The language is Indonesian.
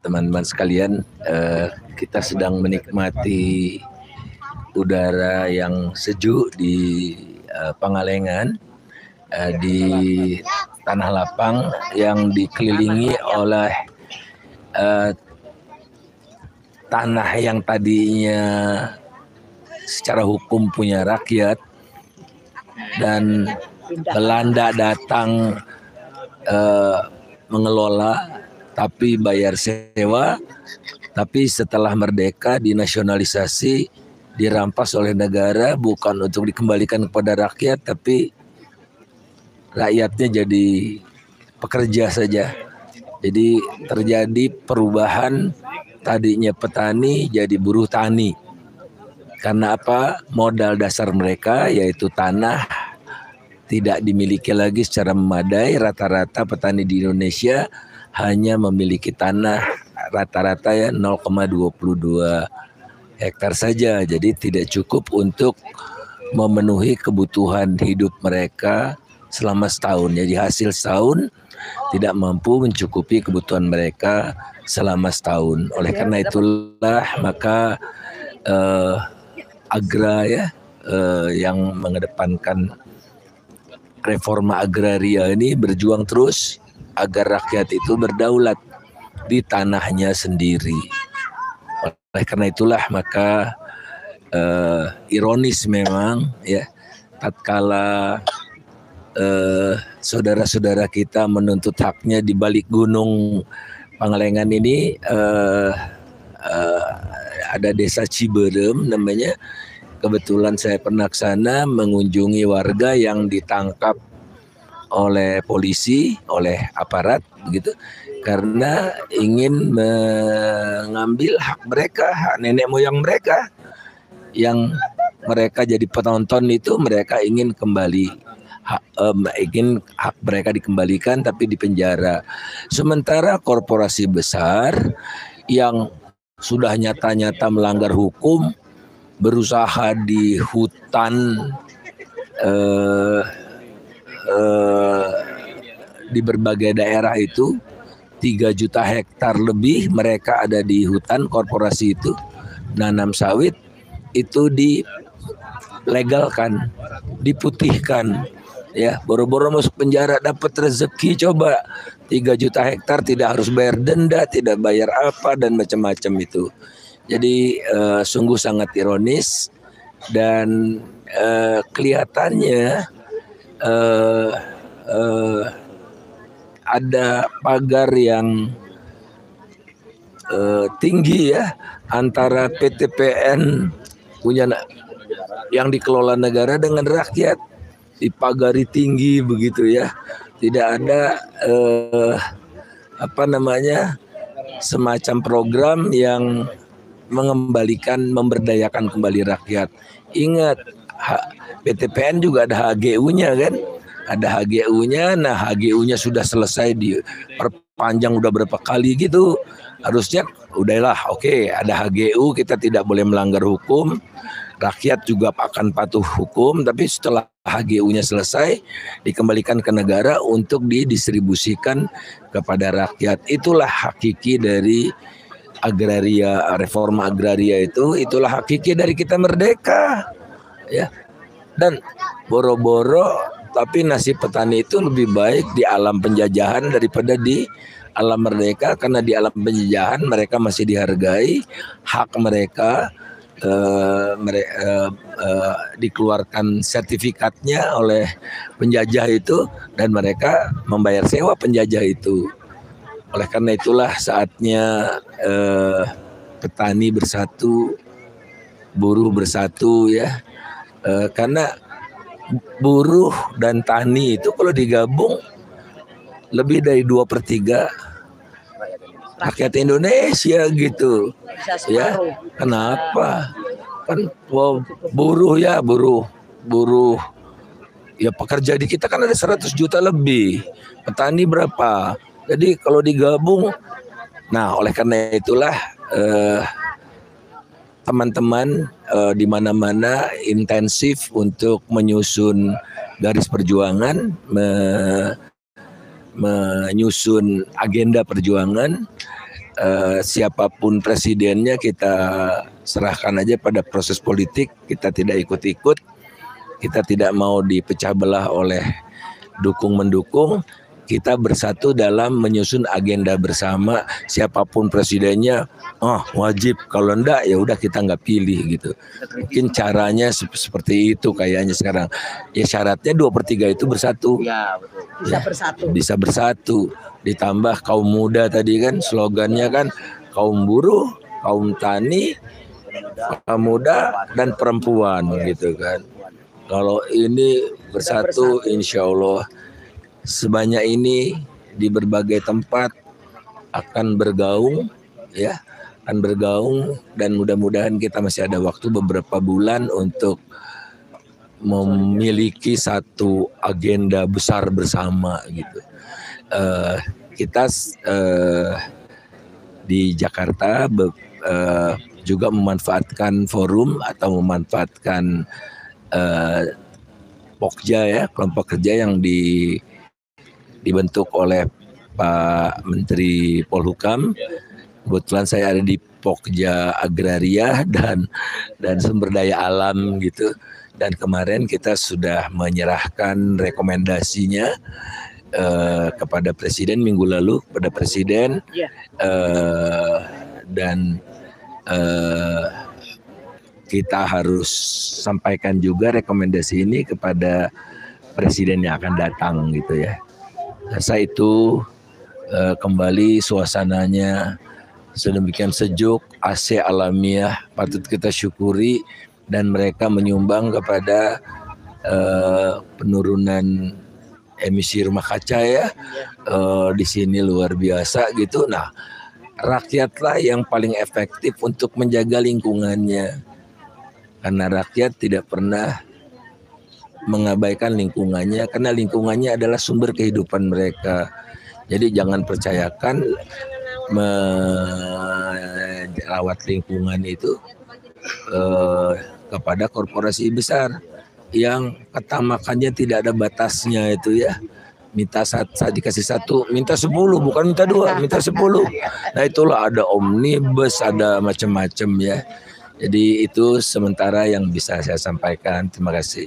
teman-teman sekalian, kita sedang menikmati udara yang sejuk di Pangalengan, di tanah lapang yang dikelilingi oleh tanah yang tadinya secara hukum punya rakyat, dan Belanda datang mengelola tapi bayar sewa, tapi setelah merdeka dinasionalisasi, dirampas oleh negara, bukan untuk dikembalikan kepada rakyat, tapi rakyatnya jadi pekerja saja. Jadi terjadi perubahan, tadinya petani jadi buruh tani. Karena apa? Modal dasar mereka yaitu tanah tidak dimiliki lagi secara memadai. Rata-rata petani di Indonesia hanya memiliki tanah rata-rata ya 0,22 hektar saja. Jadi tidak cukup untuk memenuhi kebutuhan hidup mereka selama setahun. Jadi hasil setahun tidak mampu mencukupi kebutuhan mereka selama setahun. Oleh karena itulah maka Agra ya yang mengedepankan reforma agraria ini berjuang terus agar rakyat itu berdaulat di tanahnya sendiri. Oleh karena itulah maka ironis memang ya, tatkala saudara-saudara kita menuntut haknya di balik gunung Pangalengan ini, ada desa Ciberem namanya. Kebetulan saya pernah ke sana mengunjungi warga yang ditangkap oleh polisi, oleh aparat begitu, karena ingin mengambil hak mereka, hak nenek moyang mereka yang mereka jadi penonton itu. Mereka ingin kembali ingin hak mereka dikembalikan, tapi di penjara. Sementara korporasi besar yang sudah nyata-nyata melanggar hukum berusaha di hutan di berbagai daerah itu 3 juta hektar lebih mereka ada di hutan korporasi itu, nanam sawit itu dilegalkan, diputihkan ya, boro-boro masuk penjara dapat rezeki. Coba 3 juta hektar tidak harus bayar denda, tidak bayar apa dan macam-macam itu. Jadi sungguh sangat ironis, dan kelihatannya ada pagar yang tinggi ya antara PTPN punya yang dikelola negara dengan rakyat, dipagari tinggi begitu ya. Tidak ada semacam program yang mengembalikan, memberdayakan kembali rakyat. Ingat, PTPN juga ada HGU-nya kan? Ada HGU-nya. Nah, HGU-nya sudah selesai diperpanjang udah berapa kali gitu. Harusnya udahlah, oke, ada HGU, kita tidak boleh melanggar hukum. Rakyat juga akan patuh hukum, tapi setelah HGU-nya selesai dikembalikan ke negara untuk didistribusikan kepada rakyat. Itulah hakiki dari agraria, reforma agraria itu. Itulah hakiki dari kita merdeka ya. Dan boro-boro tapi nasib petani itu lebih baik di alam penjajahan daripada di alam merdeka, karena di alam penjajahan mereka masih dihargai, hak mereka dikeluarkan sertifikatnya oleh penjajah itu, dan mereka membayar sewa penjajah itu. Oleh karena itulah saatnya petani bersatu, buruh bersatu ya, karena buruh dan tani itu kalau digabung lebih dari 2/3 rakyat Indonesia gitu ya. Kenapa? Kan buruh ya pekerja di kita kan ada 100 juta lebih, petani berapa? Jadi kalau digabung, nah oleh karena itulah teman-teman di mana-mana intensif untuk menyusun garis perjuangan, menyusun agenda perjuangan, siapapun presidennya kita serahkan aja pada proses politik, kita tidak ikut-ikut, kita tidak mau dipecah belah oleh dukung-mendukung, kita bersatu dalam menyusun agenda bersama. Siapapun presidennya, wajib, kalau enggak ya udah kita nggak pilih gitu. Mungkin caranya seperti itu kayaknya sekarang. Ya syaratnya 2/3 itu bersatu. Ya, betul. Bisa bersatu. Bisa bersatu. Ditambah kaum muda tadi kan slogannya kan kaum buruh, kaum tani, kaum muda dan perempuan gitu kan. Kalau ini bersatu, insya Allah sebanyak ini di berbagai tempat akan bergaung, ya, akan bergaung, dan mudah-mudahan kita masih ada waktu beberapa bulan untuk memiliki satu agenda besar bersama gitu. Kita di Jakarta juga memanfaatkan forum atau memanfaatkan Pokja ya, kelompok kerja yang dibentuk oleh Pak Menteri Polhukam. Kebetulan saya ada di Pokja Agraria dan sumber daya alam gitu. Dan kemarin kita sudah menyerahkan rekomendasinya kepada Presiden minggu lalu, kepada Presiden, dan kita harus sampaikan juga rekomendasi ini kepada Presiden yang akan datang gitu ya. Saya itu kembali suasananya sedemikian sejuk, AC alamiah, patut kita syukuri, dan mereka menyumbang kepada penurunan emisi rumah kaca ya di sini luar biasa gitu. Nah, rakyatlah yang paling efektif untuk menjaga lingkungannya, karena rakyat tidak pernah mengabaikan lingkungannya, karena lingkungannya adalah sumber kehidupan mereka. Jadi jangan percayakan merawat lingkungan itu kepada korporasi besar yang ketamakannya tidak ada batasnya itu ya. Minta saat dikasih 1, minta 10, bukan minta 2, minta 10. Nah itulah ada omnibus, ada macam-macam ya. Jadi itu sementara yang bisa saya sampaikan. Terima kasih.